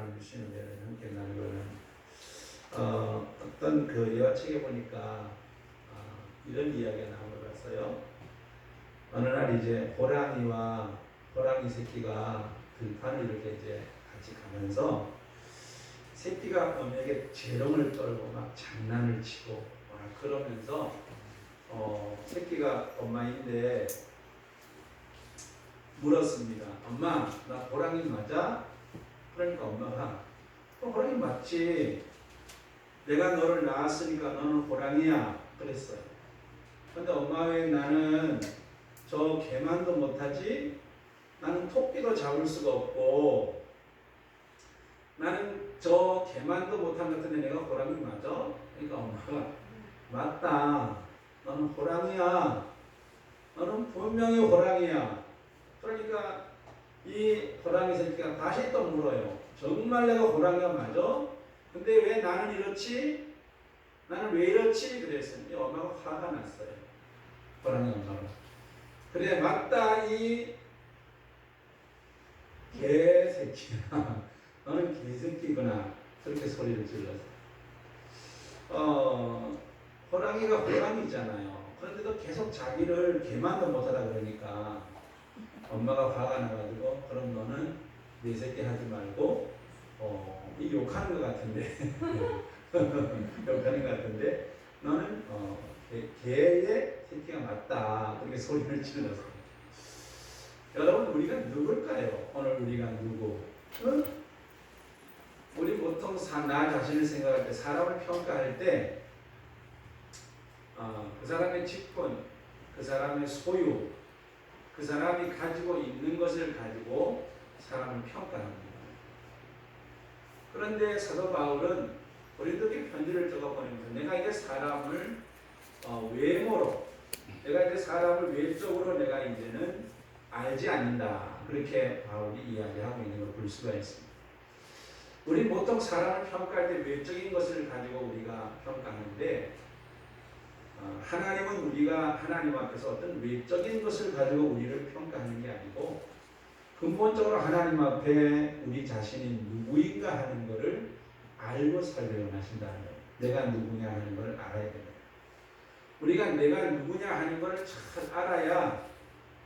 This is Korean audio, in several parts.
하나님 주시는 은혜를 함께 나누고는 어떤 그 예화책에 보니까 이런 이야기가 나온 걸 봤어요. 어느 날 이제 호랑이 새끼가 들판을 이렇게 이제 같이 가면서 새끼가 엄에게 재롱을 떨고 막 장난을 치고 막 그러면서 새끼가 엄마인데 물었습니다. 엄마, 나 호랑이 맞아? 그러니까 엄마가 호랑이 맞지. 내가 너를 낳았으니까 너는 호랑이야. 그랬어요. 근데 엄마 왜 나는 저 개만도 못하지? 나는 토끼도 잡을 수가 없고 나는 저 개만도 못한 것 같은데 내가 호랑이 맞아? 그러니까 엄마가 맞다. 너는 호랑이야. 너는 분명히 호랑이야. 그러니까 이 호랑이 새끼가 다시 또 물어요. 정말 내가 호랑이가 맞아? 근데 왜 나는 이렇지? 나는 왜 이렇지? 그랬더니 엄마가 화가 났어요. 호랑이 엄마가. 그래 맞다 이 개새끼야. 너는 개새끼구나. 그렇게 소리를 질렀어요. 호랑이가 호랑이잖아요. 그런데도 계속 자기를 개만도 못하다 그러니까 엄마가 화가 나가지고 그럼 너는 네 새끼 하지 말고 이 욕하는 것 같은데 욕하는 것 같은데 너는 개의 새끼가 맞다. 그렇게 소리를 질렀어요. 여러분 우리가 누굴까요? 오늘 우리가 누구? 응? 우리 보통 나 자신을 생각할 때 사람을 평가할 때 그 사람의 직분, 그 사람의 소유, 그 사람이 가지고 있는 것을 가지고 사람을 평가합니다. 그런데 사도 바울은 고린도께 편지를 적어보면서 내가 이제 사람을 외모로, 내가 이제 사람을 외적으로 내가 이제는 알지 않는다. 그렇게 바울이 이야기하고 있는 걸 볼 수가 있습니다. 우리 보통 사람을 평가할 때 외적인 것을 가지고 우리가 평가하는데 하나님은 우리가 하나님 앞에서 어떤 외적인 것을 가지고 우리를 평가하는 게 아니고 근본적으로 하나님 앞에 우리 자신이 누구인가 하는 것을 알고 살기를 원하신다는 거예요. 내가 누구냐 하는 걸 알아야 됩니다. 우리가 내가 누구냐 하는 걸 잘 알아야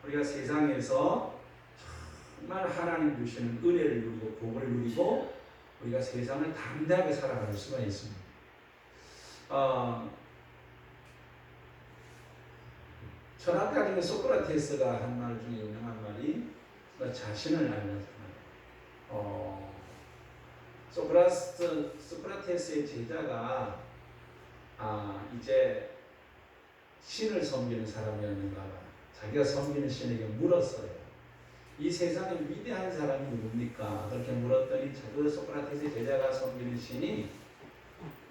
우리가 세상에서 정말 하나님 주시는 은혜를 누리고 복을 누리고 우리가 세상을 담대하게 살아갈 수가 있습니다. 철학가 중에 소크라테스가 한 말 중에 유명한 말이 너 자신을 알면 소크라테스의 제자가 이제 신을 섬기는 사람이었는가 봐. 자기가 섬기는 신에게 물었어요. 이 세상에 위대한 사람이 누굽니까? 그렇게 물었더니 그 소크라테스의 제자가 섬기는 신이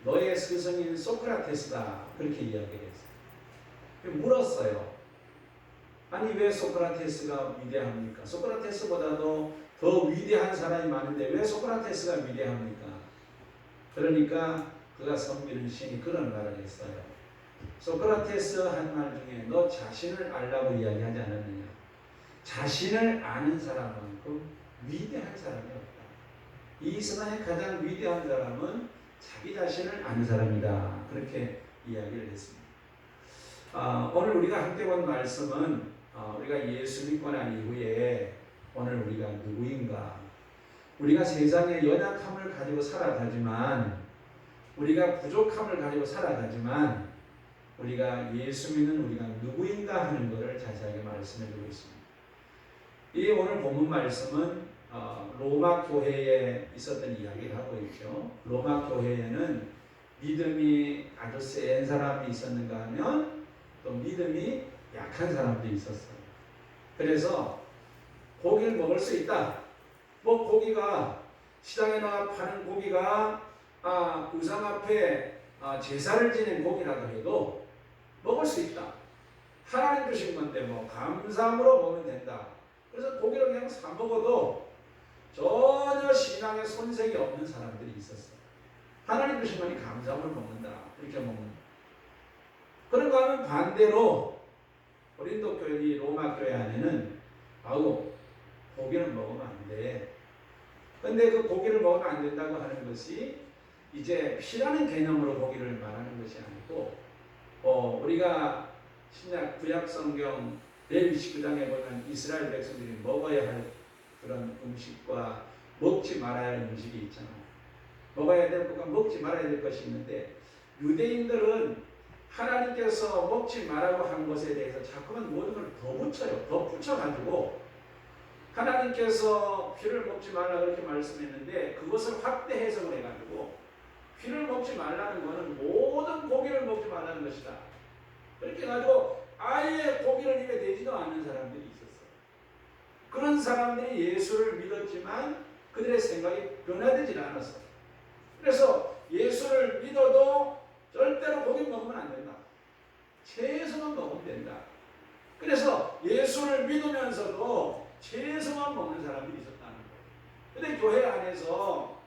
너의 스승인 소크라테스다. 그렇게 이야기를 했어요. 물었어요. 아니 왜 소크라테스가 위대합니까? 소크라테스보다도 더 위대한 사람이 많은데 왜 소크라테스가 위대합니까? 그러니까 그가 섬기는 신이 그런 말을 했어요. 소크라테스 한 말 중에 너 자신을 알라고 이야기하지 않았느냐? 자신을 아는 사람만큼 위대한 사람이 없다. 이 세상에 가장 위대한 사람은 자기 자신을 아는 사람이다. 그렇게 이야기를 했습니다. 오늘 우리가 함께 본 말씀은 우리가 예수 믿고 난 이후에 오늘 우리가 누구인가? 우리가 세상의 연약함을 가지고 살아가지만 우리가 부족함을 가지고 살아가지만 우리가 예수 믿는 우리가 누구인가 하는 것을 자세하게 말씀해 주고 있습니다. 이 오늘 본문 말씀은 로마 교회에 있었던 이야기를 하고 있죠. 로마 교회에는 믿음이 아주 센 사람이 있었는가 하면 또 믿음이 약한 사람도 있었어요. 그래서 고기를 먹을 수 있다. 뭐 고기가 시장에 나가 파는 고기가 우상 앞에 제사를 지낸 고기라고 해도 먹을 수 있다. 하나님 주신 건데 뭐 감사함으로 먹으면 된다. 그래서 고기를 그냥 사 먹어도 전혀 신앙에 손색이 없는 사람들이 있었어요. 하나님 주신 거니 감사함을 먹는다. 이렇게 먹는. 그런가 하면 반대로 고린도 교회, 로마 교회 안에는 고기는 먹으면 안 돼. 근데 그 고기를 먹으면 안 된다고 하는 것이 이제 피라는 개념으로 고기를 말하는 것이 아니고 우리가 신약 구약 성경 레위기 9장에 보면 이스라엘 백성들이 먹어야 할 그런 음식과 먹지 말아야 할 음식이 있잖아요. 먹어야 될 것과 먹지 말아야 될 것이 있는데 유대인들은 하나님께서 먹지 말라고 한 것에 대해서 자꾸만 모든 걸 더 붙여요. 더 붙여가지고 하나님께서 휘를 먹지 말라 그렇게 말씀했는데 그것을 확대 해석을 해가지고 휘를 먹지 말라는 것은 모든 고기를 먹지 말라는 것이다. 그렇게 해가지고 아예 고기를 입에 대지도 않는 사람들이 있었어요. 그런 사람들이 예수를 믿었지만 그들의 생각이 변화되지 않았어요. 그래서 예수를 믿어도 절대로 고기 먹으면 안 된다. 채소만 먹으면 된다. 그래서 예수를 믿으면서도 채소만 먹는 사람들이 있었다는 거예요. 근데 교회 안에서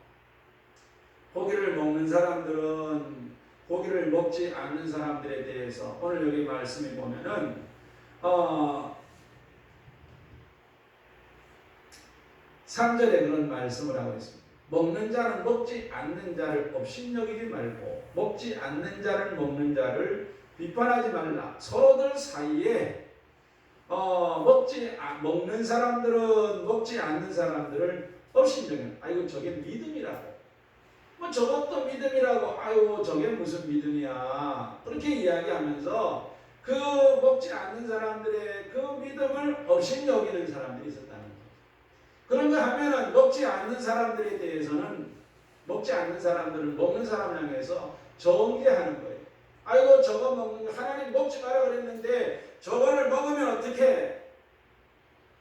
고기를 먹는 사람들은 고기를 먹지 않는 사람들에 대해서 오늘 여기 말씀에 보면은 3절에 그런 말씀을 하고 있습니다. 먹는 자는 먹지 않는 자를 업신여기지 말고 먹지 않는 자를 먹는 자를 비판하지 말라. 서로들 사이에 먹는 사람들은 먹지 않는 사람들을 업신여기는 아이고 저게 믿음이라고. 뭐 저것도 믿음이라고. 아이고 저게 무슨 믿음이야. 그렇게 이야기하면서 그 먹지 않는 사람들의 그 믿음을 업신여기는 사람들이 있었다는 거예요. 그런가 하면은 먹지 않는 사람들에 대해서는 먹지 않는 사람들은 먹는 사람을 향해서 정죄하는 거예요. 아이고 저거 먹는 거 하나님 먹지 마라 그랬는데 저거를 먹으면 어떻게?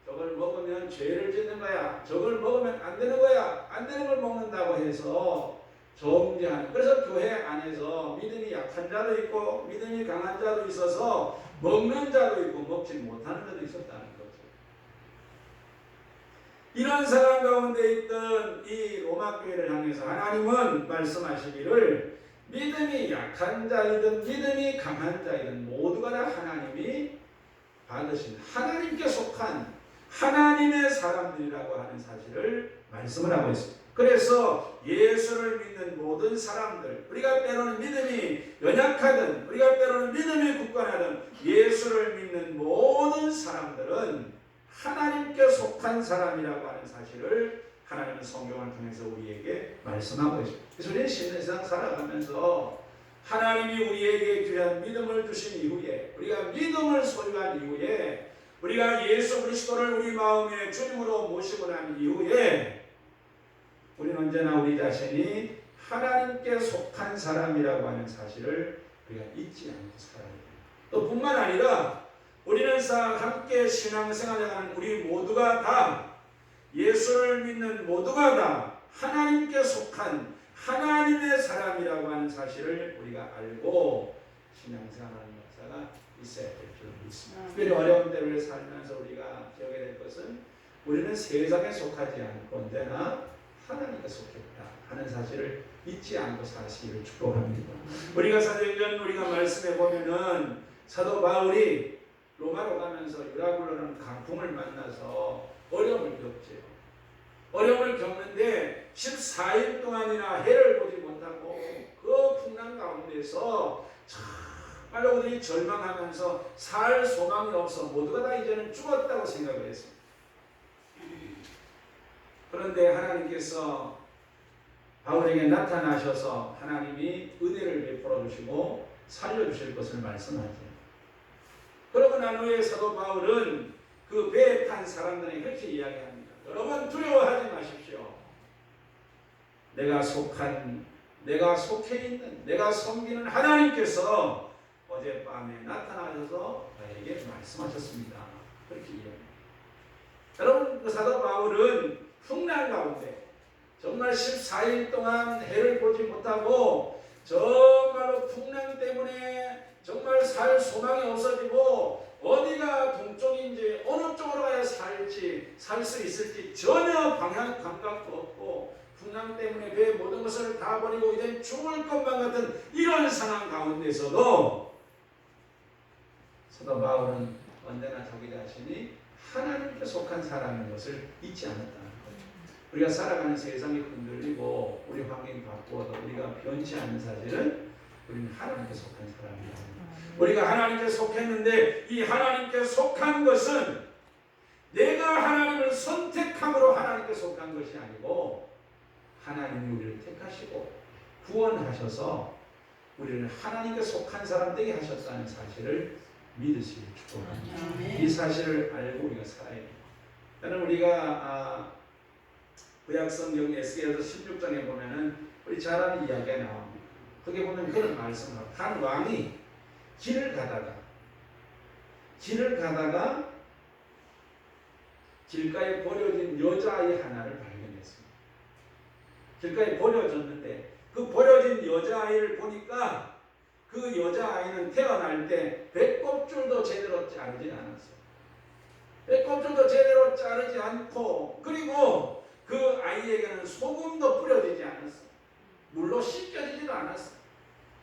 저걸 먹으면 죄를 짓는 거야. 저걸 먹으면 안 되는 거야. 안 되는 걸 먹는다고 해서 정죄하는. 그래서 교회 안에서 믿음이 약한 자도 있고 믿음이 강한 자도 있어서 먹는 자도 있고 먹지 못하는 자도 있었다는 거죠. 이런 상황 가운데 있던 이 로마 교회를 향해서 하나님은 말씀하시기를 믿음이 약한 자이든 믿음이 강한 자이든 모두가 다 하나님이 받으신 하나님께 속한 하나님의 사람들이라고 하는 사실을 말씀을 하고 있습니다. 그래서 예수를 믿는 모든 사람들, 우리가 때로는 믿음이 연약하든 우리가 때로는 믿음이 굳건하든 예수를 믿는 모든 사람들은 하나님께 속한 사람이라고 하는 사실을 하나님은 성경을 통해서 우리에게 말씀하고 있습니다. 그래서 우리는 신세상 살아가면서 하나님이 우리에게 귀한 믿음을 주신 이후에 우리가 믿음을 소유한 이후에 우리가 예수 그리스도를 우리 마음의 주님으로 모시고 난 이후에 우리는 언제나 우리 자신이 하나님께 속한 사람이라고 하는 사실을 우리가 잊지 않고 살아야 됩니다. 또 뿐만 아니라 우리는 함께 신앙생활하는 우리 모두가 다 예수를 믿는 모두가 다 하나님께 속한 하나님의 사람이라고 하는 사실을 우리가 알고 신앙생활하는 역사가 있어야 될 줄 믿습니다. 특별히 어려운 때를 살면서 우리가 기억해야 될 것은 우리는 세상에 속하지 않고 언제나 하나님께 속했다 하는 사실을 잊지 않고 사시기를 축복합니다. 우리가 사도행전 우리가 말씀해 보면은 사도 바울이 로마로 가면서 유라굴로라는 강풍을 만나서 어려움을 겪지요. 어려움을 겪는데 14일 동안이나 해를 보지 못하고 그 풍랑 가운데서 정말로 그들이 절망하면서 살 소망이 없어 모두가 다 이제는 죽었다고 생각을 했습니다. 그런데 하나님께서 바울에게 나타나셔서 하나님이 은혜를 베풀어 주시고 살려주실 것을 말씀하죠. 그러고 난 후에 사도 바울은 그 배에 탄 사람들에게 그렇게 이야기합니다. 여러분 두려워하지 마십시오. 내가 속해 있는 내가 섬기는 하나님께서 어젯밤에 나타나셔서 저에게 말씀하셨습니다. 그렇게 이야기합니다. 여러분 그 사도 바울은 풍랑 가운데 정말 14일 동안 해를 보지 못하고 정말로 풍랑 때문에 정말 살 소망이 없어지고 어디가 동쪽인지 어느 쪽으로 가야 살지 살 수 있을지 전혀 방향 감각도 없고 풍랑 때문에 배의 모든 것을 다 버리고 이제 죽을 것만 같은 이런 상황 가운데서도 사도 바울은 언제나 자기 자신이 하나님께 속한 사람인 것을 잊지 않았다는 거예요. 우리가 살아가는 세상이 흔들리고 우리 환경이 바꾸어도 우리가 변치 않는 사실은 우리는 하나님께 속한 사람이야. 우리가 하나님께 속했는데 이 하나님께 속한 것은 내가 하나님을 선택함으로 하나님께 속한 것이 아니고 하나님이 우리를 택하시고 구원하셔서 우리를 하나님께 속한 사람 되게 하셨다는 사실을 믿으시기 축복합니다. 이 사실을 알고 우리가 살아야 됩니다. 저는 우리가 구약성경 에스겔서 16장에 보면은 우리 잘 아는 이야기가 나옵니다. 거기에 보면 그런 말씀을 한 왕이 길을 가다가 길가에 버려진 여자아이 하나를 발견했습니다. 길가에 버려졌는데 그 버려진 여자아이를 보니까 그 여자아이는 태어날 때 배꼽줄도 제대로 자르지 않았어요. 배꼽줄도 제대로 자르지 않고 그리고 그 아이에게는 소금도 뿌려지지 않았어요. 물로 씻겨지지도 않았어요.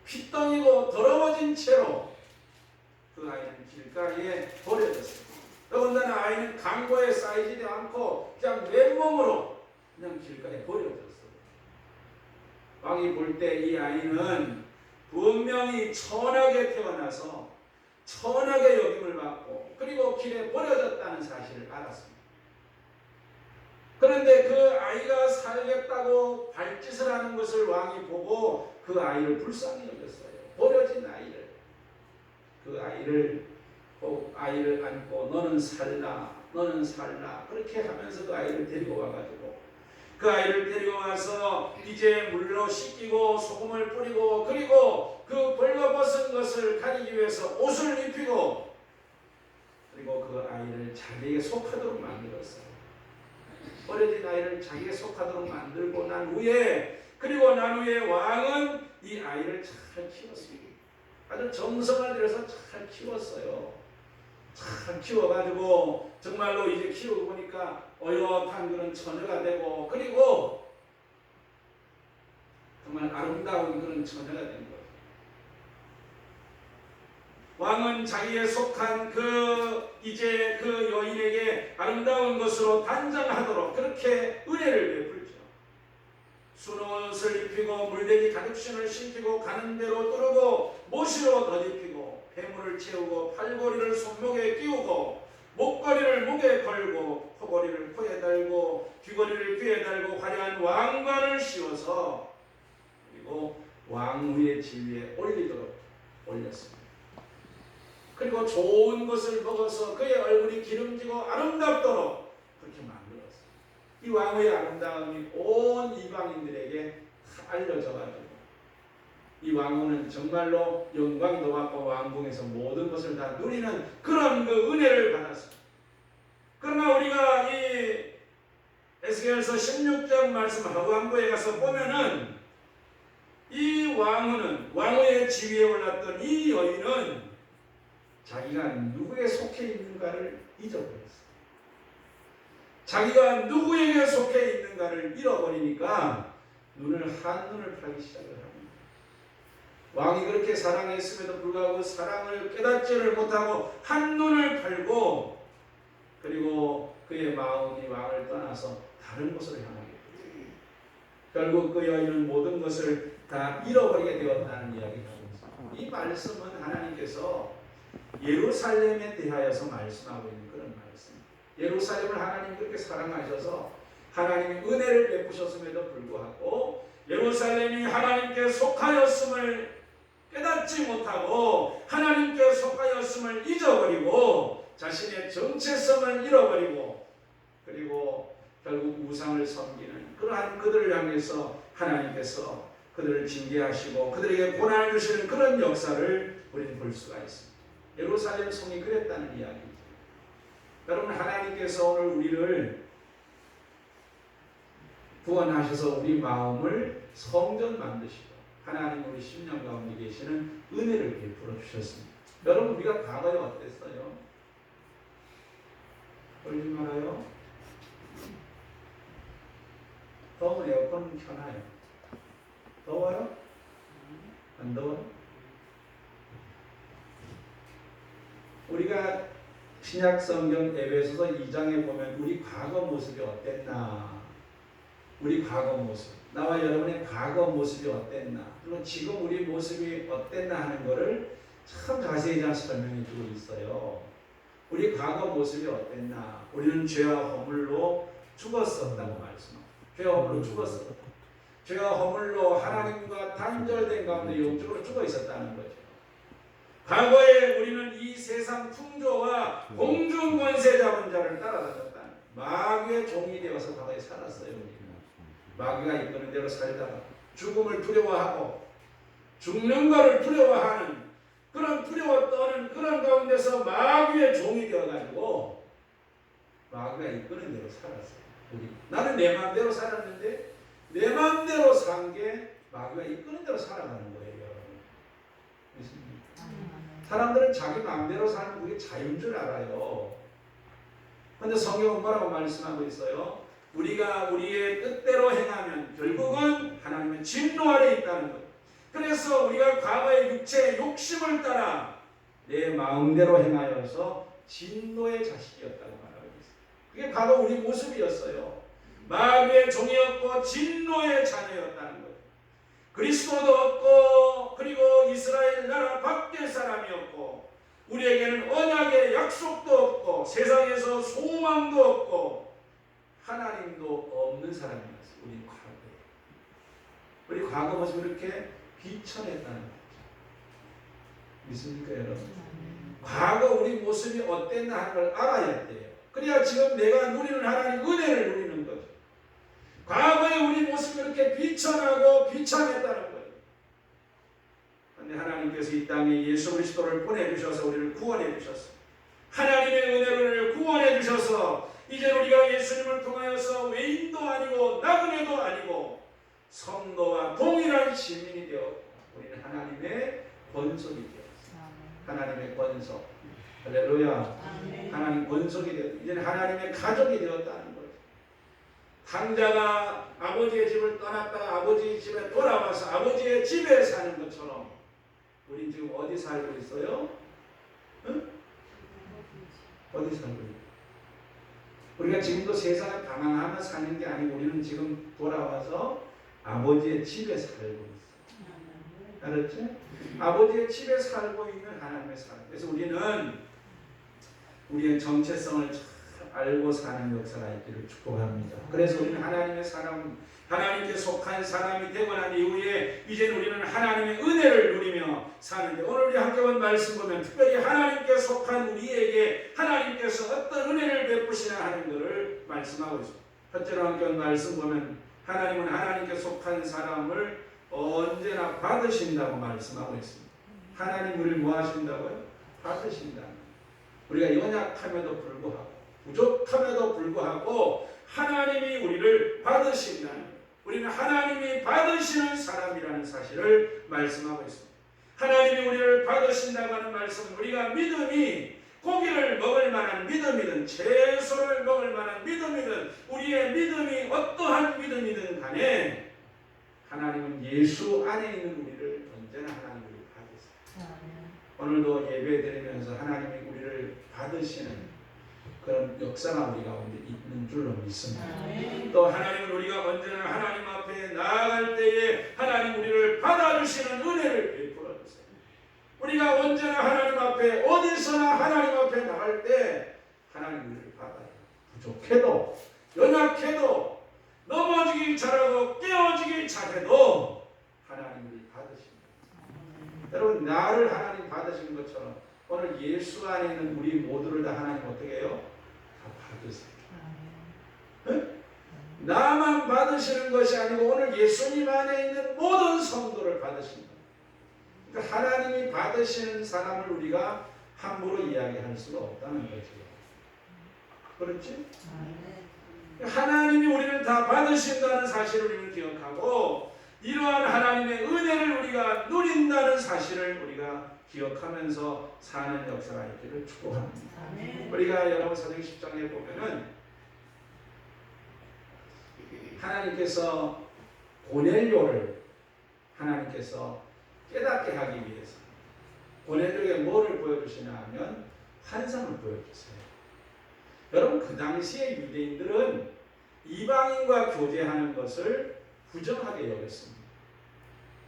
핏덩이고 더러워진 채로 그 아이는 길가에 버려졌습니다. 더군다나 아이는 강고에 쌓이지도 않고 그냥 맨몸으로 그냥 길가에 버려졌어요. 왕이 볼 때 이 아이는 분명히 천하게 태어나서 천하게 여김을 받고 그리고 길에 버려졌다는 사실을 알았습니다. 그런데 그 아이가 살겠다고 발짓을 하는 것을 왕이 보고 그 아이를 불쌍히 여겼어요. 버려진 아이를. 그 아이를 안고 너는 살라 그렇게 하면서 그 아이를 데리고 와가지고 그 아이를 데리고 와서 이제 물로 씻기고 소금을 뿌리고 그리고 그 벌거벗은 것을 가리기 위해서 옷을 입히고 그리고 그 아이를 자기에게 속하도록 만들었어요. 버려진 아이를 자기에게 속하도록 만들고 난 후에 왕은 이 아이를 잘 키웠습니다. 아주 정성을 들여서 잘 키웠어요. 잘 키워가지고 정말로 이제 키우고 보니까 어엿한 그런 처녀가 되고 그리고 정말 아름다운 그런 처녀가 된 거예요. 왕은 자기에 속한 이제 그 여인에게 아름다운 것으로 단장하도록 그렇게 은혜를 베풀죠. 순옷을 입히고 물대기 가죽신을 신기고 가는 대로 뚫고 못으로 덧입히고 배물을 채우고 팔고리를 손목에 끼우고 목걸이를 목에 걸고 코걸이를 코에 달고 귀걸이를 귀에 달고 화려한 왕관을 씌워서 그리고 왕후의 지위에 올리도록 올렸습니다. 그리고 좋은 것을 먹어서 그의 얼굴이 기름지고 아름답도록 그렇게 만들었어요. 이 왕후의 아름다움이 온 이방인들에게 다 알려져가지고 이 왕후는 정말로 영광도 받고 왕궁에서 모든 것을 다 누리는 그런 그 은혜를 받았습니다. 그러나 우리가 이 에스겔서 16장 말씀 하구왕부에 가서 보면은 이 왕후는 왕후의 지위에 올랐던 이 여인은 자기가 누구에 속해 있는가를 잊어버렸어요. 자기가 누구에게 속해 있는가를 잃어버리니까 한눈을 팔기 시작을 합니다. 왕이 그렇게 사랑했음에도 불구하고 사랑을 깨닫지를 못하고 한눈을 팔고 그리고 그의 마음이 왕을 떠나서 다른 곳으로 향하게 됩니다. 결국 그 여인은 모든 것을 다 잃어버리게 되었다는 이야기가 있습니다. 이 말씀은 하나님께서 예루살렘에 대하여서 말씀하고 있는 그런 말씀. 예루살렘을 하나님 그렇게 사랑하셔서 하나님이 은혜를 베푸셨음에도 불구하고 예루살렘이 하나님께 속하였음을 깨닫지 못하고 하나님께 속하였음을 잊어버리고 자신의 정체성을 잃어버리고 그리고 결국 우상을 섬기는 그러한 그들을 향해서 하나님께서 그들을 징계하시고 그들에게 고난을 주시는 그런 역사를 우리는 볼 수가 있습니다. 예루살렘 성이 그랬다는 이야기죠. 여러분 하나님께서 오늘 우리를 구원하셔서 우리 마음을 성전 만드시고 하나님 우리 심령 가운데 계시는 은혜를 베풀어 주셨습니다. 여러분 우리가 과거에 어땠어요? 그러지 말아요. 더우면 에어컨 켜놔요. 더워요? 안 더워요? 우리가 신약성경 에베소서 2장에 보면 우리 과거 모습이 어땠나 우리 과거 모습, 나와 여러분의 과거 모습이 어땠나, 그리고 지금 우리 모습이 어땠나 하는 것을 참 자세히 잘 설명해 주고 있어요. 우리 과거 모습이 어땠나? 우리는 죄와 허물로 죽었었다고 말씀합니다. 죄와 허물로 죽었었다. 죄와 허물로 하나님과 단절된 가운데 영적으로 죽어 있었다는 거죠. 과거에 우리는 이 세상 풍조와 공중 권세 잡은 자를 따라다녔다. 마귀의 종이 되어서 과거에 살았어요. 우리는 마귀가 이끄는 대로 살다가 죽음을 두려워하고 죽는 것을 두려워하는 그런 두려워 떠는 그런 가운데서 마귀의 종이 되어가지고 마귀가 이끄는 대로 살았어요. 나는 내 마음대로 살았는데 내 마음대로 산 게 마귀가 이끄는 대로 살아가는 거예요. 사람들은 자기 마음대로 사는 그게 자유인 줄 알아요. 그런데 성경은 뭐라고 말씀하고 있어요? 우리가 우리의 뜻대로 행하면 결국은 하나님의 진노 아래 있다는 것. 그래서 우리가 과거의 육체의 욕심을 따라 내 마음대로 행하여서 진노의 자식이었다고 말하고 있어요. 그게 바로 우리 모습이었어요. 마귀의 종이었고 진노의 자녀였다는 거예요. 그리스도도 없고 그리고 이스라엘 나라 밖의 사람이었고 우리에게는 언약의 약속도 없고 세상에서 소망도 없고 하나님도 없는 사람이었어요. 우리 과거 모습이 이렇게 비천했다는 거죠. 믿습니까 여러분? 과거 우리 모습이 어땠나 하는 걸 알아야 돼요. 그래야 지금 내가 누리는 하나님 은혜를 누리는 거죠. 과거에 우리 모습이 이렇게 비천하고 비참했다는 거예요. 그런데 하나님께서 이 땅에 예수 그리스도를 보내주셔서 우리를 구원해 주셨어요. 하나님의 은혜를 구원해 주셔서 이제 우리가 예수님을 통하여서 외인도 아니고 나그네도 아니고 성도와 동일한 시민이 되었고 우리는 하나님의 권속이 되었어요. 하나님의 권속. 할렐루야. 하나님 권속이 되었다. 이제는 하나님의 가족이 되었다는 거예요. 당자가 아버지의 집을 떠났다가 아버지의 집에 돌아와서 아버지의 집에 사는 것처럼 우린 지금 어디 살고 있어요? 응? 어디 살고 있어요? 우리가 지금도 세상을 방황하며 사는 게 아니고 우리는 지금 돌아와서 아버지의 집에 살고 있어요. 알았지? 아버지의 집에 살고 있는 하나님의 삶. 그래서 우리는 우리의 정체성을 잘 알고 사는 역사가 있기를 축복합니다. 그래서 우리는 하나님의 사람, 하나님께 속한 사람이 되고 난 이후에 이제 우리는 하나님의 은혜를 누리며 사는데 오늘 우리 함께 본 말씀 보면 특별히 하나님께 속한 우리에게 하나님께서 어떤 은혜를 베푸시나 하는 것을 말씀하고 있습니다. 첫째로 함께 본 말씀 보면 하나님은 하나님께 속한 사람을 언제나 받으신다고 말씀하고 있습니다. 하나님 우리를 뭐 하신다고요? 받으신다. 우리가 연약함에도 불구하고 부족함에도 불구하고 하나님이 우리를 받으신다는 거예요. 우리는 하나님이 받으시는 사람이라는 사실을 말씀하고 있습니다. 하나님이 우리를 받으신다고 하는 말씀은 우리가 믿음이 고기를 먹을 만한 믿음이든 채소를 먹을 만한 믿음이든 우리의 믿음이 어떠한 믿음이든 간에 하나님은 예수 안에 있는 우리를 언제나 하나님을 받으세요. 오늘도 예배 드리면서 하나님이 우리를 받으시는 그런 역사가 우리 가운데 있는 줄로 믿습니다. 또 하나님은 우리가 언제나 하나님 앞에 나아갈 때에 하나님 우리를 받아주시는 은혜를 베풀어 주세요. 우리가 언제나 하나님 앞에 어디서나 하나님 앞에 나갈 때 하나님 우리를 받아요. 부족해도 연약해도 넘어지기 잘하고 깨어지기 잘해도 하나님 우리를 받으십니다. 여러분 나를 하나님 받으신 것처럼 오늘 예수 안에 있는 우리 모두를 다 하나님 어떻게 해요? 다 받으세요. 네? 나만 받으시는 것이 아니고 오늘 예수님 안에 있는 모든 성도를 받으십니다. 그러니까 하나님이 받으시는 사람을 우리가 함부로 이야기할 수가 없다는 거죠. 그렇지? 하나님이 우리를 다 받으신다는 사실을 우리는 기억하고 이러한 하나님의 은혜를 우리가 누린다는 사실을 우리가 기억하면서 사는 역사가 있기를 축복합니다. 우리가 여러분 사도행 10장에 보면은 하나님께서 고넬료를 하나님께서 깨닫게 하기 위해서 고넬료에게 뭐를 보여주시냐 하면 환상을 보여주세요. 여러분 그 당시에 유대인들은 이방인과 교제하는 것을 부정하게 여겼습니다.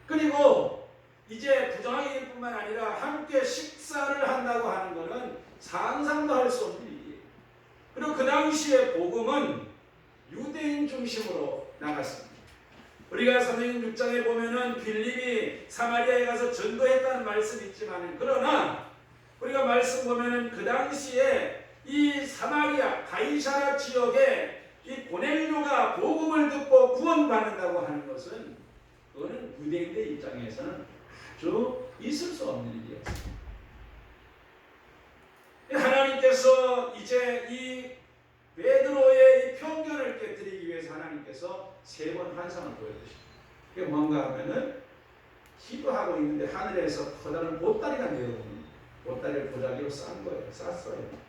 그리고 이제 부정하기일 뿐만 아니라 함께 식사를 한다고 하는 것은 상상도 할 수 없는 일이에요. 그리고 그 당시에 복음은 유대인 중심으로 나갔습니다. 우리가 사도행전 6장에 보면은 빌립이 사마리아에 가서 전도했다는 말씀이 있지만, 그러나 우리가 말씀 보면은 그 당시에 이 사마리아 가이사랴 지역에 이 고넬료가 복음을 듣고 구원받는다고 하는 것은, 그거는 유대인들 입장에서는 아주 있을 수 없는 일이었습니다. 하나님께서 이제 이 베드로의 이 편견을 깨뜨리기 위해서 하나님께서 3번 환상을 보여주십니다. 그게 뭔가 하면은 기도하고 있는데 하늘에서 커다란 보따리가 내려오는, 보따리를 보자기로 쌌어요.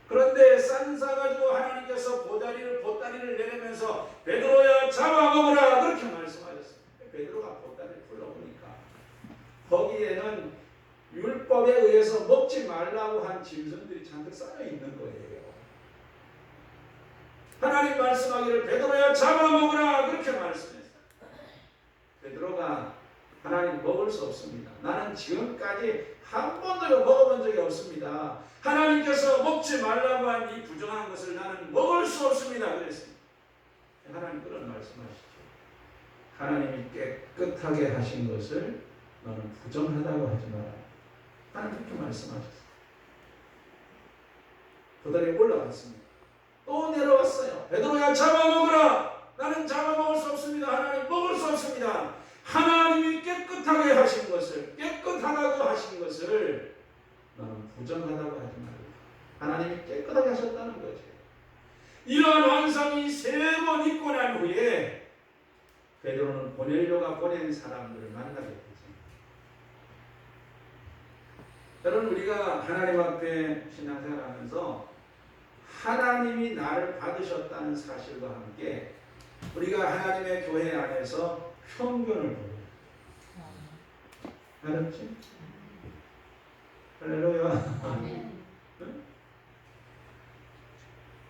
그런데 싼사가지고 하나님께서 보따리를 내리면서 베드로야 잡아먹으라 그렇게 말씀하셨어요. 베드로가 보따리를 풀어보니까 거기에는 율법에 의해서 먹지 말라고 한 짐승들이 잔뜩 쌓여 있는 거예요. 하나님 말씀하기를 베드로야 잡아먹으라 그렇게 말씀했어요. 베드로가 하나님 먹을 수 없습니다. 나는 지금까지 한 번도 먹어본 적이 없습니다. 하나님께서 먹지 말라고 한 이 부정한 것을 나는 먹을 수 없습니다. 그랬습니다. 하나님 그런 말씀하시죠. 하나님이 깨끗하게 하신 것을 너는 부정하다고 하지 마라. 하나님 그렇게 말씀하셨어요. 보다리 올라갔습니다. 또 내려왔어요. 베드로야 잡아먹으라. 나는 잡아먹을 수 없습니다. 하나님 먹을 수 없습니다. 하나님이 깨끗하게 하신 것을, 깨끗하다고 하신 것을 너는 부정하다고 하지 말라. 하나님이 깨끗하게 하셨다는 거죠. 이러한 환상이 3번 있고 난 후에 베드로는 고넬료가 보낸 사람들을 만나게 되죠. 여러분, 우리가 하나님 앞에 신앙생활하면서 하나님이 나를 받으셨다는 사실과 함께 우리가 하나님의 교회 안에서 편견을 보여요. 알았지? 할렐루야. 아멘.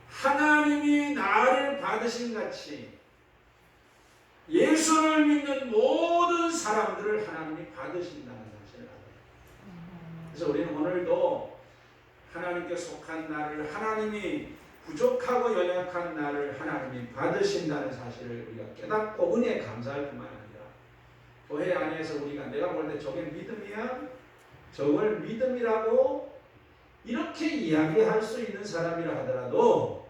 하나님이 나를 받으신 같이 예수를 믿는 모든 사람들을 하나님이 받으신다는 사실을 알아요. 그래서 우리는 오늘도 하나님께 속한 나를, 하나님이 부족하고 연약한 나를 하나님이 받으신다는 사실을 우리가 깨닫고 은혜에 감사할 뿐만 아니라 교회 안에서 우리가 내가 볼 때 저게 믿음이야? 저걸 믿음이라고 이렇게 이야기할 수 있는 사람이라 하더라도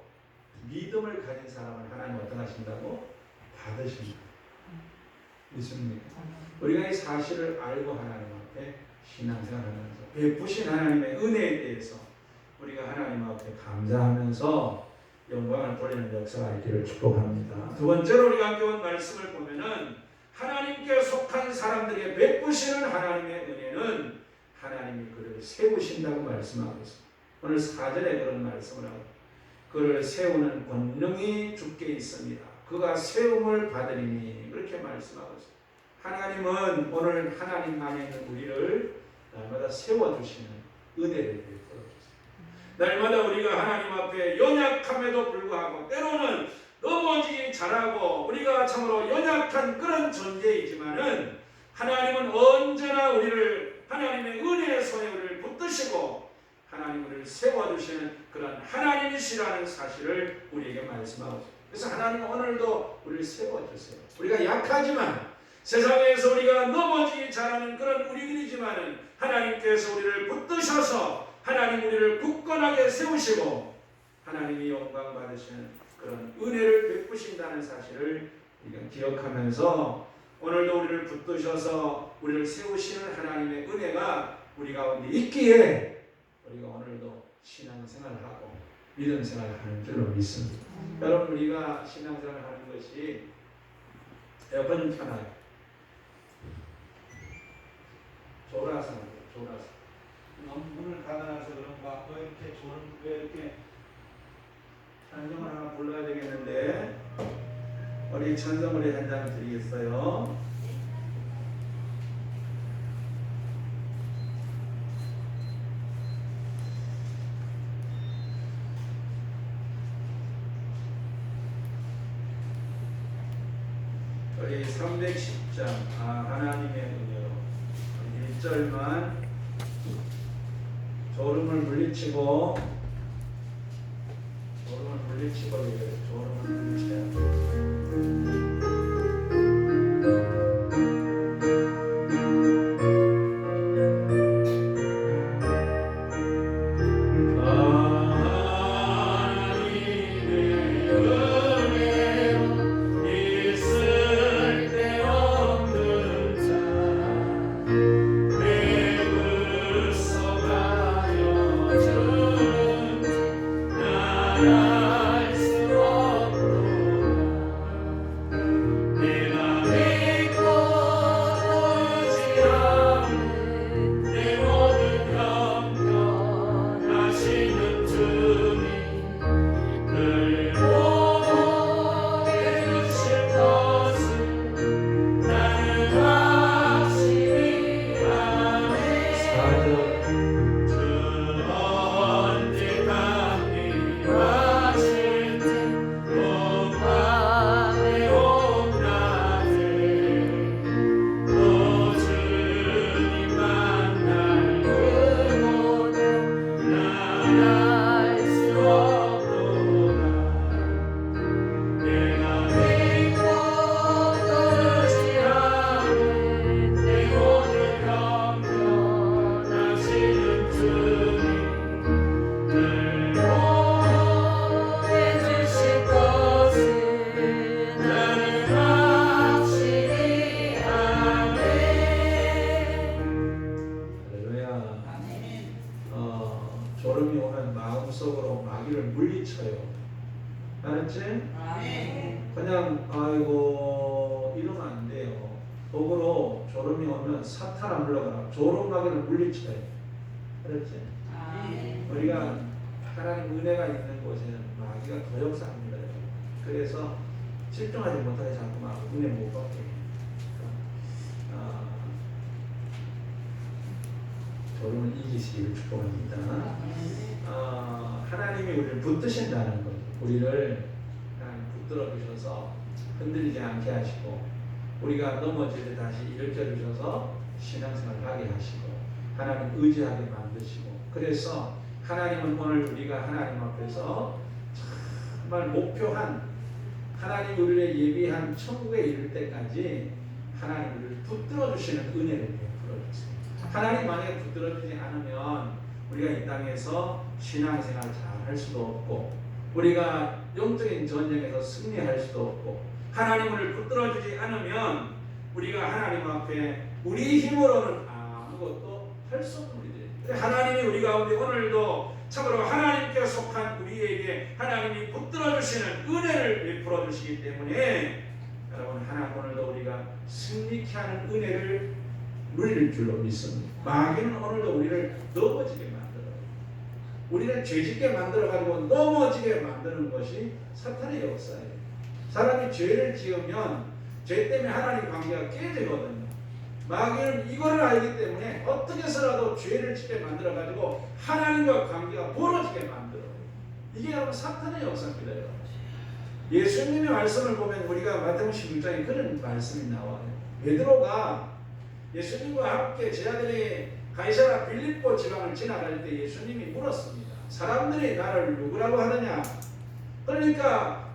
믿음을 가진 사람을 하나님 어떻게 하신다고? 받으신다. 믿습니까? 우리가 이 사실을 알고 하나님 앞에 신앙생활하면서 베푸신 하나님의 은혜에 대해서 우리가 하나님 앞에 감사하면서 영광을 돌리는 역사가 있기를 축복합니다. 두 번째로 우리가 함께 온 말씀을 보면은 하나님께 속한 사람들에게 베푸시는 하나님의 은혜는 하나님이 그를 세우신다고 말씀하고 있습니다. 오늘 4절에 그런 말씀을 하고 그를 세우는 권능이 주께 있습니다. 그가 세움을 받으리니 그렇게 말씀하고 있습니다. 하나님은 오늘 하나님 안에 있는 우리를 날마다 세워주시는 은혜를 베풀어 주십니다. 날마다 우리가 하나님 앞에 연약함에도 불구하고 때로는 넘어지기 잘하고 우리가 참으로 연약한 그런 존재이지만은 하나님은 언제나 우리를 하나님의 은혜의 손에 우리를 붙드시고 하나님 우리를 세워주시는 그런 하나님이시라는 사실을 우리에게 말씀하고 있습니다. 그래서 하나님은 오늘도 우리를 세워주세요. 우리가 약하지만 세상에서 우리가 넘어지기 잘하는 그런 우리들이지만은 하나님께서 우리를 붙드셔서 하나님 우리를 굳건하게 세우시고 하나님이 영광 받으시는 그런 은혜를 베푸신다는 사실을 우리가 기억하면서 오늘도 우리를 붙드셔서 우리를 세우시는 하나님의 은혜가 우리 가운데 있기에 우리가 오늘도 신앙생활하고 믿음생활하는 줄로 믿습니다. 여러분, 우리가 신앙생활하는 것이 에어컨 좀 켜놔요. 졸아서 너무 문을 닫아놔서 그런가? 왜 이렇게 찬송을 하나 불러야 되겠는데 우리 찬송을 한 장 드리겠어요. 우리 310장 하나님의 은혜로 1절만 졸음을 물리치고 졸음을 물리쳐야 돼. 졸음이 오면 마음속으로 마귀를 물리쳐요. 알았지? 그냥 아이고 이러면 안 돼요. 속으로 졸음이 오면 사탄 안 불러가라. 졸음 마귀를 물리쳐요. 알았지? 우리가 하나님 은혜가 있는 곳에는 마귀가 더 역사합니다. 그래서 집중하지 못하게 자꾸 막 은혜 못 받게 해요. 졸음을 이기시기를 축복합니다. 하나님이 우리를 붙드신다는 거죠. 우리를 붙들어 주셔서 흔들리지 않게 하시고 우리가 넘어질 때 다시 일으켜 주셔서 신앙생활을 하게 하시고 하나님 의지하게 만드시고 그래서 하나님은 오늘 우리가 하나님 앞에서 정말 목표한 하나님 우리를 예비한 천국에 이를 때까지 하나님 우리를 붙들어 주시는 은혜를 베풀어 주세요. 하나님 만약에 붙들어주지 않으면 우리가 이 땅에서 신앙생활 잘 할 수도 없고 우리가 영적인 전쟁에서 승리할 수도 없고 하나님을 붙들어주지 않으면 우리가 하나님 앞에 우리 힘으로는 아무것도 할 수 없는 우리들. 하나님이 우리 가운데 오늘도 참으로 하나님께 속한 우리에게 하나님이 붙들어주시는 은혜를 베풀어 주시기 때문에 여러분 하나님 오늘도 우리가 승리케 하는 은혜를 누릴 줄로 믿습니다. 마귀는 오늘도 우리를 넘어지게 만들어요. 우리를 죄짓게 만들어가지고 넘어지게 만드는 것이 사탄의 역사예요. 사람이 죄를 지으면 죄 때문에 하나님 관계가 깨지거든요. 마귀는 이거를 알기 때문에 어떻게 해서라도 죄를 짓게 만들어가지고 하나님과 관계가 멀어지게 만들어요. 이게 여러분 사탄의 역사입니다. 예수님의 말씀을 보면 우리가 마태복음 16장에 그런 말씀이 나와요. 베드로가 예수님과 함께 제자들이 가이사랴 빌립보 지방을 지나갈 때 예수님이 물었습니다. 사람들이 나를 누구라고 하느냐? 그러니까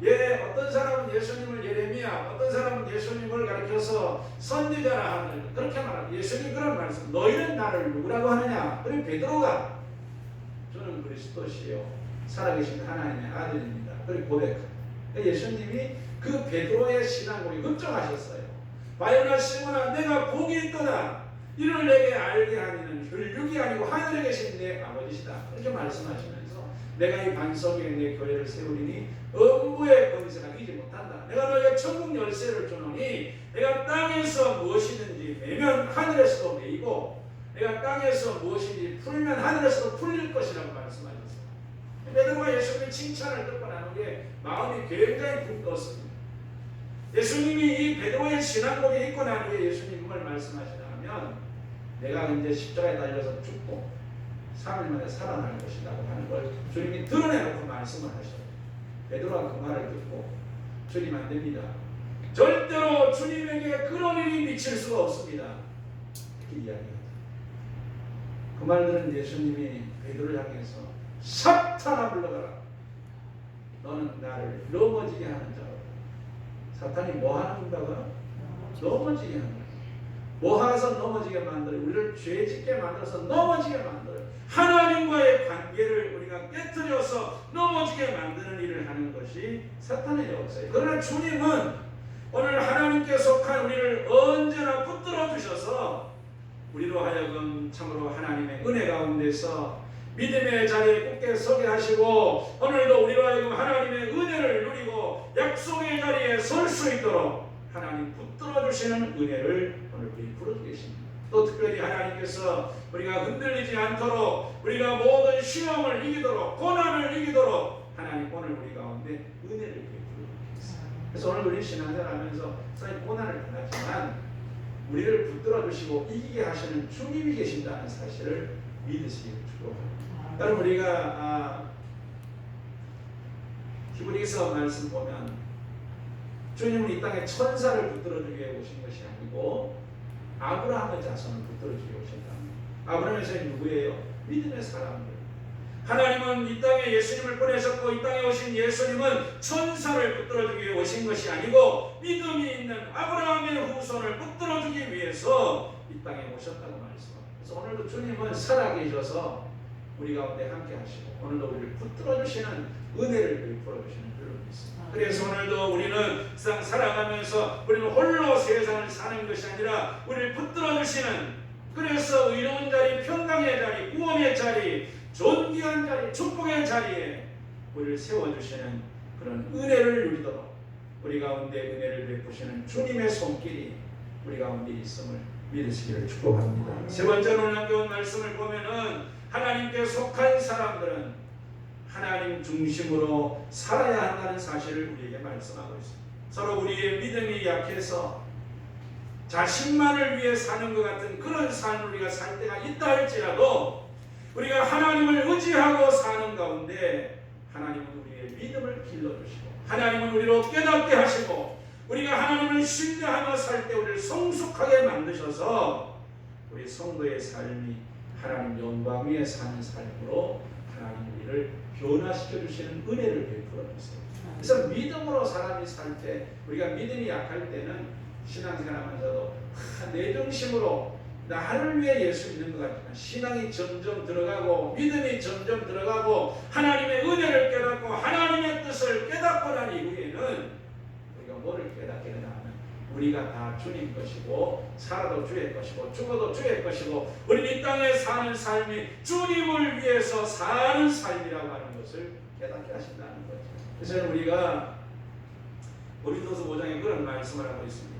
어떤 사람은 예수님을 예레미야, 어떤 사람은 예수님을 가리켜서 선지자라 하는 그렇게 말합니다. 예수님 그런 말씀, 너희는 나를 누구라고 하느냐? 그리고 베드로가 저는 그리스도시요 살아계신 하나님의 아들입니다. 그리고 고백합니다. 예수님이 그 베드로의 신앙고에 걱정하셨어요. 바요나 시몬아 내가 복이 있도다. 이를 내게 알게 하니는 혈육이 아니고 하늘에 계신 내 아버지시다. 이렇게 말씀하시면서 내가 이 반석에 내 교회를 세우리니 음부의 권세가 이기지 못한다. 내가 너희에게 천국 열쇠를 주노니 내가 땅에서 무엇이든지 매면 하늘에서도 매이고 내가 땅에서 무엇이든지 풀면 하늘에서도 풀릴 것이라고 말씀하셨어요. 베드로가 예수님의 칭찬을 듣고 난 후에 마음이 굉장히 붕떴습니다. 예수님이 이 베드로의 신앙고에 있고 난 후에 예수님이 뭘 말씀하시냐면 내가 이제 십자가에 달려서 죽고 3일 만에 살아날 것이라고 하는 걸 주님이 드러내놓고 말씀을 하셔요. 베드로가 그 말을 듣고 주님 안 됩니다. 절대로 주님에게 그런 일이 미칠 수가 없습니다. 이렇게 이야기하죠. 그 말들은 예수님이 베드로를 향해서 사탄아 물러가라. 너는 나를 넘어지게 하는 자로. 사탄이 뭐 하는 자가? 넘어지게 하는 자. 뭐 하서 넘어지게 만들어요? 우리를 죄짓게 만들어서 넘어지게 만들어요. 하나님과의 관계를 우리가 깨뜨려서 넘어지게 만드는 일을 하는 것이 사탄의 역사예요. 그러나 주님은 오늘 하나님께 속한 우리를 언제나 붙들어 주셔서 우리로 하여금 참으로 하나님의 은혜 가운데서 믿음의 자리에 굳게 서게 하시고 오늘도 우리로 하여금 하나님의 은혜를 누리고 약속의 자리에 설 수 있도록 하나님 붙들어 주시는 은혜를 오늘 우리 부르고 계십니다. 또 특별히 하나님께서 우리가 흔들리지 않도록 우리가 모든 시험을 이기도록 고난을 이기도록 하나님 오늘 우리 가운데 은혜를 베풀어 주셨습니다. 그래서 오늘 우리 신앙생활하면서 사실 고난을 당하지만 우리를 붙들어 주시고 이기게 하시는 주님이 계신다는 사실을 믿으시기를 축복합니다. 여러분 우리가 히브리서 말씀 보면 주님은 이 땅에 천사를 붙들어 주기 위해 오신 것이 아니고 아브라함의 자손을 붙들어 주기 위해 오셨다. 아브라함의 자손이 누구예요? 믿음의 사람들. 하나님은 이 땅에 예수님을 보내셨고 이 땅에 오신 예수님은 천사를 붙들어 주기 위해 오신 것이 아니고 믿음이 있는 아브라함의 후손을 붙들어 주기 위해서 이 땅에 오셨다고 말씀합니다. 그래서 오늘도 주님은 살아계셔서 우리 가운데 함께 하시고 오늘도 우리를 붙들어 주시는 은혜를 베풀어 주시는 줄로 믿습니다. 그래서 오늘도 우리는 세상 살아가면서 우리는 홀로 세상을 사는 것이 아니라 우리를 붙들어 주시는 그래서 의로운 자리, 평강의 자리, 구원의 자리, 존귀한 자리, 축복의 자리에 우리를 세워주시는 그런 은혜를 누리도록 우리 가운데 은혜를 베푸시는 주님의 손길이 우리 가운데 있음을 믿으시기를 축복합니다. 세 번째로 남겨온 말씀을 보면은 하나님께 속한 사람들은 하나님 중심으로 살아야 한다는 사실을 우리에게 말씀하고 있습니다. 서로 우리의 믿음이 약해서 자신만을 위해 사는 것 같은 그런 삶을 우리가 살 때가 있다 할지라도 우리가 하나님을 의지하고 사는 가운데 하나님은 우리의 믿음을 길러주시고 하나님은 우리로 깨닫게 하시고 우리가 하나님을 신뢰하며 살 때 우리를 성숙하게 만드셔서 우리 성도의 삶이 하나님 영광 위에 사는 삶으로 하나님 우리를 변화시켜 주시는 은혜를 베풀어 주세요. 그래서 믿음으로 사람이 살 때 우리가 믿음이 약할 때는 신앙생활하면서도 내 중심으로 나를 위해 예수 믿는 것 같지만 신앙이 점점 들어가고 믿음이 점점 들어가고 하나님의 은혜를 깨닫고 하나님의 뜻을 깨닫고 난 이후에는 우리가 뭐를 깨닫게 되냐 하면 우리가 다 주님 것이고 살아도 주의 것이고 죽어도 주의 것이고 우리 이 땅에 사는 삶이 주님을 위해서 사는 삶이라고 하는 것을 깨닫게 하신다는 거죠. 그래서 우리가 고린도서 5장에 그런 말씀을 하고 있습니다.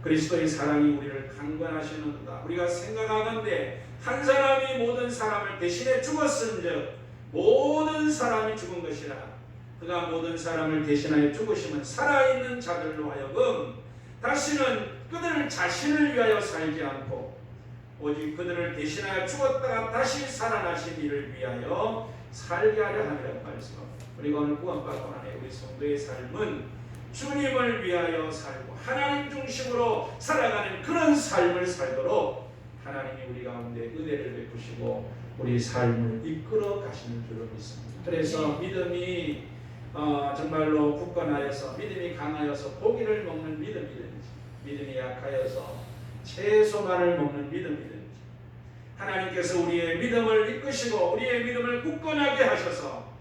그리스도의 사랑이 우리를 강권하시는도다. 우리가 생각하건대 한 사람이 모든 사람을 대신해 죽었은즉 모든 사람이 죽은 것이라. 그가 모든 사람을 대신하여 죽으시면 살아있는 자들로 하여금 다시는 그들 자신을 위하여 살지 않고 오직 그들을 대신하여 죽었다가 다시 살아나신 이를 위하여 살게 하려 함이라고 말씀합니다. 우리가 오늘 구원받고 나니 우리 성도의 삶은 주님을 위하여 살고 하나님 중심으로 살아가는 그런 삶을 살도록 하나님이 우리 가운데 은혜를 베푸시고 우리 삶을 이끌어 가시는 줄로 믿습니다. 그래서 믿음이 정말로 굳건하여서 믿음이 강하여서 고기를 먹는 믿음이든지 믿음이 약하여서 채소만을 먹는 믿음이든지 하나님께서 우리의 믿음을 이끄시고 우리의 믿음을 굳건하게 하셔서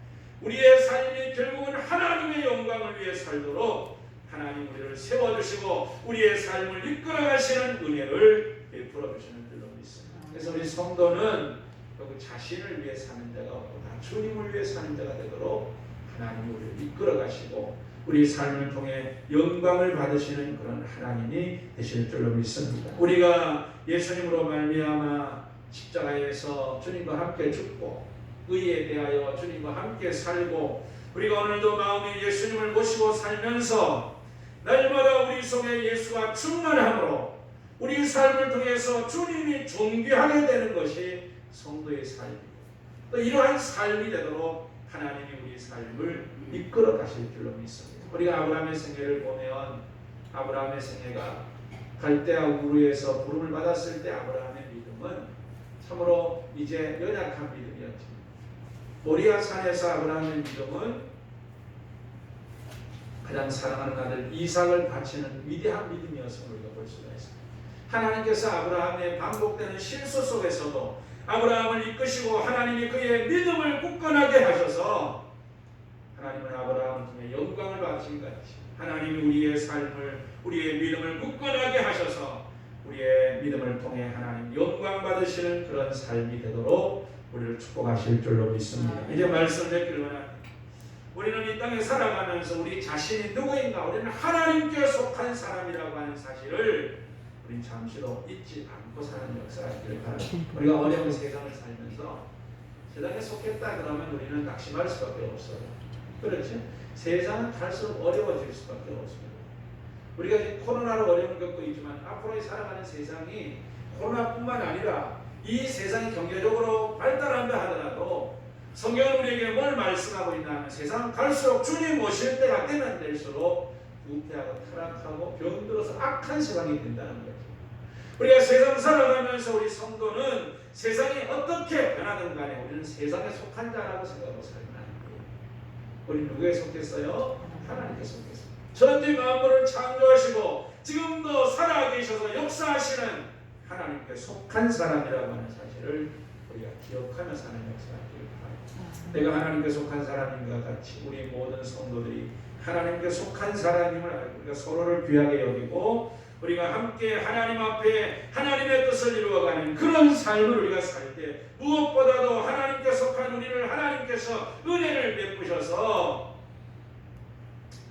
우리의 삶이 결국은 하나님의 영광을 위해 살도록 하나님 우리를 세워주시고 우리의 삶을 이끌어가시는 은혜를 베풀어 주시는 줄로 믿습니다. 그래서 우리 성도는 결국 자신을 위해 사는 자가 없고 다 주님을 위해 사는 자가 되도록 하나님이 우리를 이끌어가시고 우리 삶을 통해 영광을 받으시는 그런 하나님이 되실 줄로 믿습니다. 우리가 예수님으로 말미암아 십자가에서 주님과 함께 죽고 의에 대하여 주님과 함께 살고 우리가 오늘도 마음에 예수님을 모시고 살면서 날마다 우리 속에 예수가 충만함으로 우리 삶을 통해서 주님이 존귀하게 되는 것이 성도의 삶이고 또 이러한 삶이 되도록 하나님이 우리 삶을 이끌어 가실 줄로 믿습니다. 우리가 아브라함의 생애를 보면 아브라함의 생애가 갈대아 우르에서 부름을 받았을 때 아브라함의 믿음은 참으로 이제 연약한 믿음이었지. 모리아 산에서 아브라함의 믿음은 가장 사랑하는 아들 이삭을 바치는 위대한 믿음이었음을 우리가 볼 수가 있습니다. 하나님께서 아브라함의 반복되는 실수 속에서도 아브라함을 이끄시고 하나님이 그의 믿음을 굳건하게 하셔서 하나님은 아브라함을 통해 영광을 받으신 같이 하나님이 우리의 삶을 우리의 믿음을 굳건하게 하셔서 우리의 믿음을 통해 하나님 영광 받으시는 그런 삶이 되도록 우리를 축복하실 줄로 믿습니다. 이제 말씀을 듣기를 원합니다. 우리는 이 땅에 살아가면서 우리 자신이 누구인가, 우리는 하나님께 속한 사람이라고 하는 사실을 우리는 잠시도 잊지 않고 사는 역사를 바랍니다. 우리가 어려운 세상을 살면서 세상에 속했다 그러면 우리는 낙심할 수밖에 없어요. 그렇지? 세상은 갈수록 어려워질 수밖에 없습니다. 우리가 지금 코로나로 어려움을 겪고 있지만 앞으로 살아가는 세상이 코로나뿐만 아니라 이 세상이 경제적으로 발달한다 하더라도 성경은 우리에게 뭘 말씀하고 있나 하면 세상 갈수록 주님 오실 때가 되면 될수록 부패하고 타락하고 병들어서 악한 세상이 된다는 거죠. 우리가 세상 살아가면서 우리 성도는 세상이 어떻게 변하든 간에 우리는 세상에 속한 자라고 생각하고 살면 안 돼요. 우리 누구에 속했어요? 하나님께 속했어요. 천지 만물을 창조하시고 지금도 살아계셔서 역사하시는 하나님께 속한 사람이라고 하는 사실을 우리가 기억하며 사는 역사가 되길 바랍니다. 내가 하나님께 속한 사람인가 같이 우리 모든 성도들이 하나님께 속한 사람임을 알고 우리가 서로를 귀하게 여기고 우리가 함께 하나님 앞에 하나님의 뜻을 이루어가는 그런 삶을 우리가 살 때 무엇보다도 하나님께 속한 우리를 하나님께서 은혜를 베푸셔서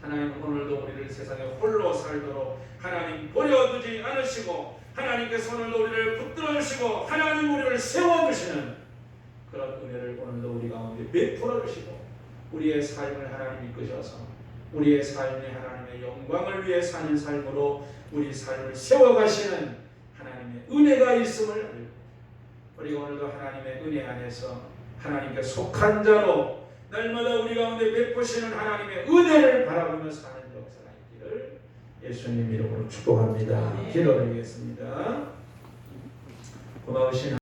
하나님은 오늘도 우리를 세상에 홀로 살도록 하나님 버려두지 않으시고 하나님께서 오늘도 우리를 붙들어 주시고 하나님 우리를 세워주시는 그런 은혜를 오늘도 우리 가운데 베풀어 주시고 우리의 삶을 하나님 이끄셔서 우리의 삶이 하나님의 영광을 위해 사는 삶으로 우리 삶을 세워가시는 하나님의 은혜가 있음을 알고 우리가 오늘도 하나님의 은혜 안에서 하나님께 속한 자로 날마다 우리 가운데 베푸시는 하나님의 은혜를 바라보며 사는 역사가 있기를 예수님 이름으로 축복합니다. 기도드리겠습니다. 고마우신